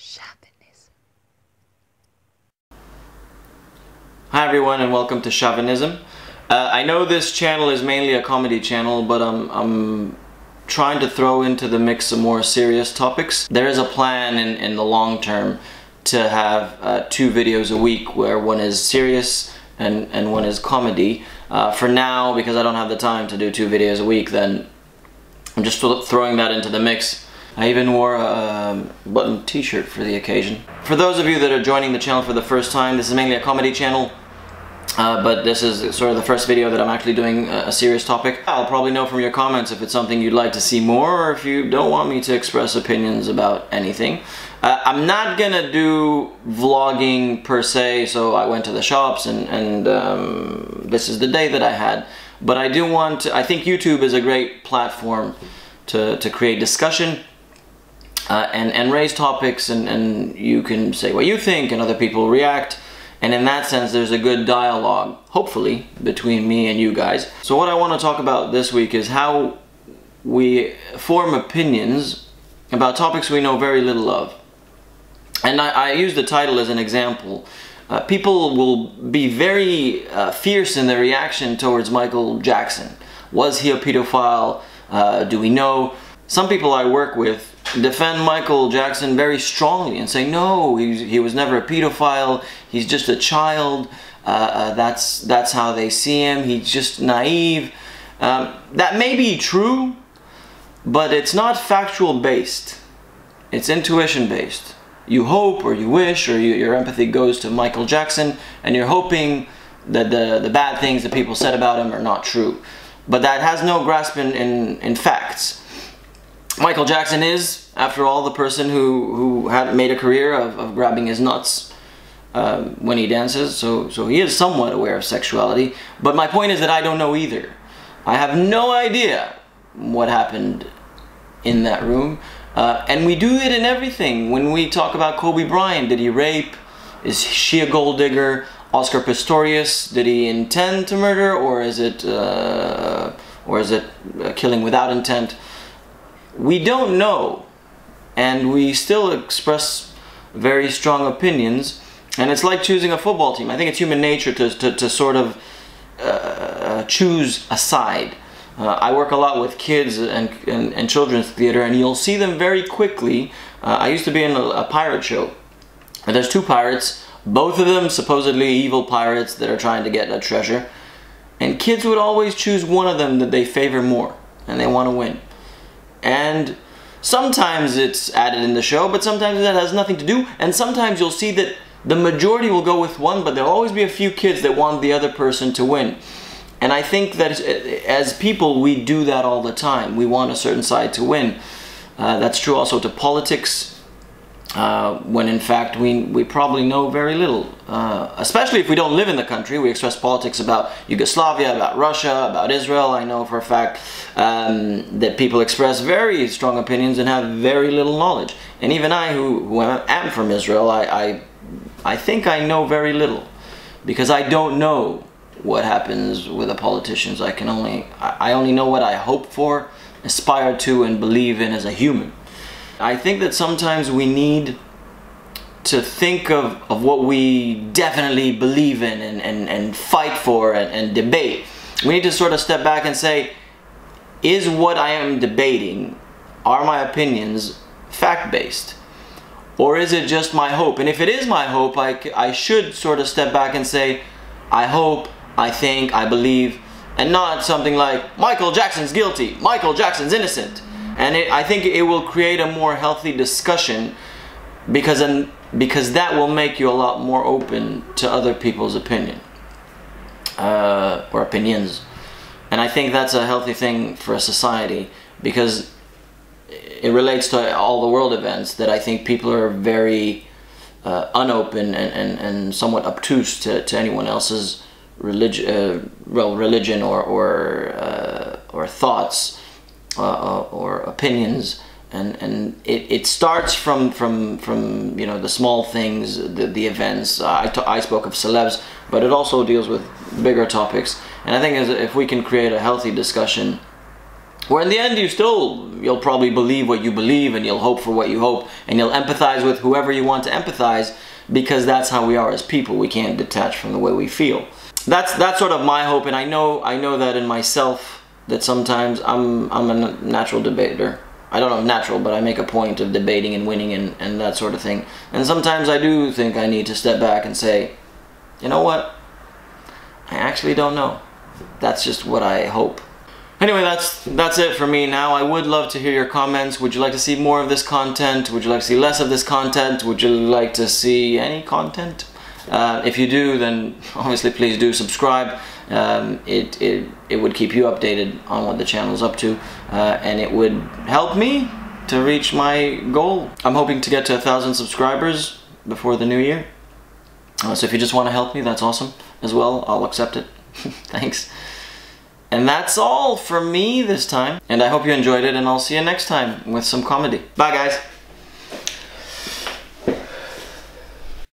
Shavinism. Hi everyone and welcome to Shavinism. I know this channel is mainly a comedy channel, but I'm trying to throw into the mix some more serious topics. There is a plan in the long term to have 2 videos a week where one is serious and one is comedy. For now, because I don't have the time to do 2 videos a week, then I'm just throwing that into the mix. I even wore a button t-shirt for the occasion. For those of you that are joining the channel for the first time, this is mainly a comedy channel, but this is sort of the first video that I'm actually doing a serious topic. I'll probably know from your comments if it's something you'd like to see more, or if you don't want me to express opinions about anything. I'm not gonna do vlogging per se, so I went to the shops and this is the day that I had. But I do want to, I think YouTube is a great platform to create discussion and raise topics, and you can say what you think and other people react, and in that sense there's a good dialogue, hopefully, between me and you guys. So what I want to talk about this week is how we form opinions about topics we know very little of. And I use the title as an example. People will be very fierce in their reaction towards Michael Jackson. Was he a pedophile? Do we know? Some people I work with defend Michael Jackson very strongly and say, no, he was never a pedophile, he's just a child, that's how they see him, he's just naive. That may be true, but it's not factual based, it's intuition based. You hope, or you wish, or your empathy goes to Michael Jackson, and you're hoping that the bad things that people said about him are not true. But that has no grasp in facts. Michael Jackson is, after all, the person who had made a career of grabbing his nuts when he dances, so he is somewhat aware of sexuality. But my point is that I don't know either. I have no idea what happened in that room. And we do it in everything. When we talk about Kobe Bryant, did he rape? Is she a gold digger? Oscar Pistorius, did he intend to murder, or is it killing without intent? We don't know, and we still express very strong opinions. And it's like choosing a football team. I think it's human nature to sort of choose a side. I work a lot with kids and children's theater, and you'll see them very quickly. I used to be in a pirate show. And there's 2 pirates, both of them supposedly evil pirates that are trying to get a treasure. And kids would always choose one of them that they favor more, and they want to win. And sometimes it's added in the show, but sometimes that has nothing to do. And sometimes you'll see that the majority will go with one, but there'll always be a few kids that want the other person to win. And I think that as people, we do that all the time. We want a certain side to win. That's true also to politics, when in fact we probably know very little. Especially if we don't live in the country. We express politics about Yugoslavia, about Russia, about Israel. I know for a fact that people express very strong opinions and have very little knowledge. And even I, who am from Israel, I think I know very little, because I don't know what happens with the politicians. I only know what I hope for, aspire to, and believe in as a human. I think that sometimes we need to think of what we definitely believe in and fight for and debate. We need to sort of step back and say, is what I am debating, are my opinions fact-based? Or is it just my hope? And if it is my hope, I should sort of step back and say, I hope, I think, I believe, and not something like, Michael Jackson's guilty, Michael Jackson's innocent. And I think it will create a more healthy discussion, because that will make you a lot more open to other people's opinion, or opinions. And I think that's a healthy thing for a society, because it relates to all the world events that I think people are very unopen and somewhat obtuse to anyone else's religion or thoughts or opinions, and it starts from you know, the small things, the events. I spoke of celebs, but it also deals with bigger topics. And I think if we can create a healthy discussion Where in the end you'll probably believe what you believe, and you'll hope for what you hope, and you'll empathize with whoever you want to empathize, because that's how we are as people. We can't detach from the way we feel. That's sort of my hope, and I know that in myself, that sometimes I'm a natural debater. I don't know if natural, but I make a point of debating and winning and that sort of thing. And sometimes I do think I need to step back and say, you know what? I actually don't know. That's just what I hope. Anyway, that's it for me now. I would love to hear your comments. Would you like to see more of this content? Would you like to see less of this content? Would you like to see any content? If you do, then obviously please do subscribe. It would keep you updated on what the channel's up to, and it would help me to reach my goal. I'm hoping to get to 1,000 subscribers before the new year. So if you just want to help me, that's awesome as well. I'll accept it. Thanks. And that's all from me this time. And I hope you enjoyed it, and I'll see you next time with some comedy. Bye, guys.